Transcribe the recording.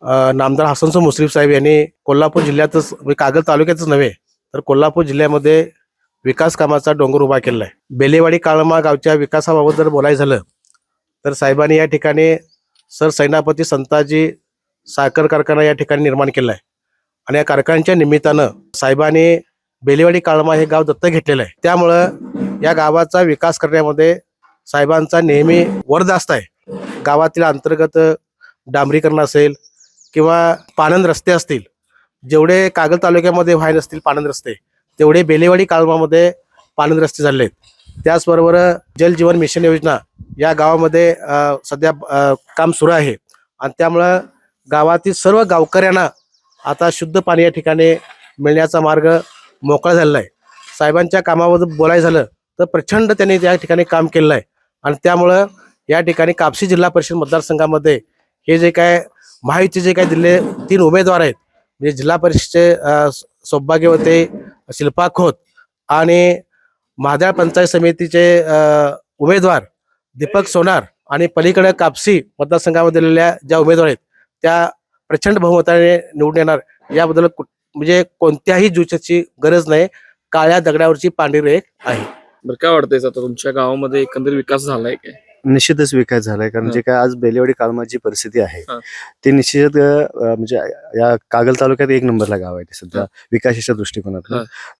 नामदार हसन मुश्रीफ साहेब यांनी कोल्हापूर जिल्ह्यातच म्हणजे कागल तालुक्यातच नव्हे तर कोल्हापूर जिल्ह्यामध्ये विकास कामाचा डोंगर उभा केला आहे. बेलेवाडी काळमा गावच्या विकासाबाबत जर बोलायचं झालं तर साहेबांनी या ठिकाणी सर सेनापती संताजी साखर कारखाना या ठिकाणी निर्माण केला आहे आणि या कारखान्याच्या निमित्तानं साहेबांनी बेलेवाडी काळमा हे गाव दत्तक घेतलेलं आहे. त्यामुळं या गावाचा विकास करण्यामध्ये साहेबांचा नेहमी वरदास्त आहे. गावातील अंतर्गत डांबरीकरण असेल किंवा पाणंद रस्ते असतील, जेवढे कागल तालुक्यामध्ये व्हायला असतील पाणंद रस्ते तेवढे बेलेवाडी काळमामध्ये पाणंद रस्ते झाले आहेत. त्याचबरोबर जल जीवन मिशन योजना या गावामध्ये सध्या काम सुरू आहे आणि त्यामुळं गावातील सर्व गावकऱ्यांना आता शुद्ध पाणी या ठिकाणी मिळण्याचा मार्ग मोकळा झालेला आहे. साहेबांच्या कामाबद्दल बोलायचं झालं तर प्रचंड त्यांनी त्या ठिकाणी काम केलेलं आहे आणि त्यामुळं या ठिकाणी कापसी जिल्हा परिषद मतदारसंघामध्ये हे जे काय महायुतीचे जे काय दिलेले 3 उमेदवार आहेत म्हणजे जिल्हा परिषदेचे सौभाग्यवते शिल्पा खोत आणि महादाळ पंचायत समितीचे उमेदवार दीपक सोनार आणि पलीकडे कापसी मतदारसंघामध्ये दिलेल्या ज्या उमेदवार आहेत त्या प्रचंड बहुमताने निवडून येणार याबद्दल म्हणजे कोणत्याही जुचाची गरज नाही. काळ्या दगडावरची पांढरी रेख आहे. बरं, काय वाटतंय आता तुमच्या गावामध्ये एकंदरीत विकास झालाय काय? निश्चितच विकास झालाय कारण जे काय आज बेलेवाडी काळमाची परिस्थिती आहे ते निश्चित म्हणजे या कागल तालुक्यात 1 नंबरला गाव आहे ते सध्या विकासाच्या दृष्टिकोनातून.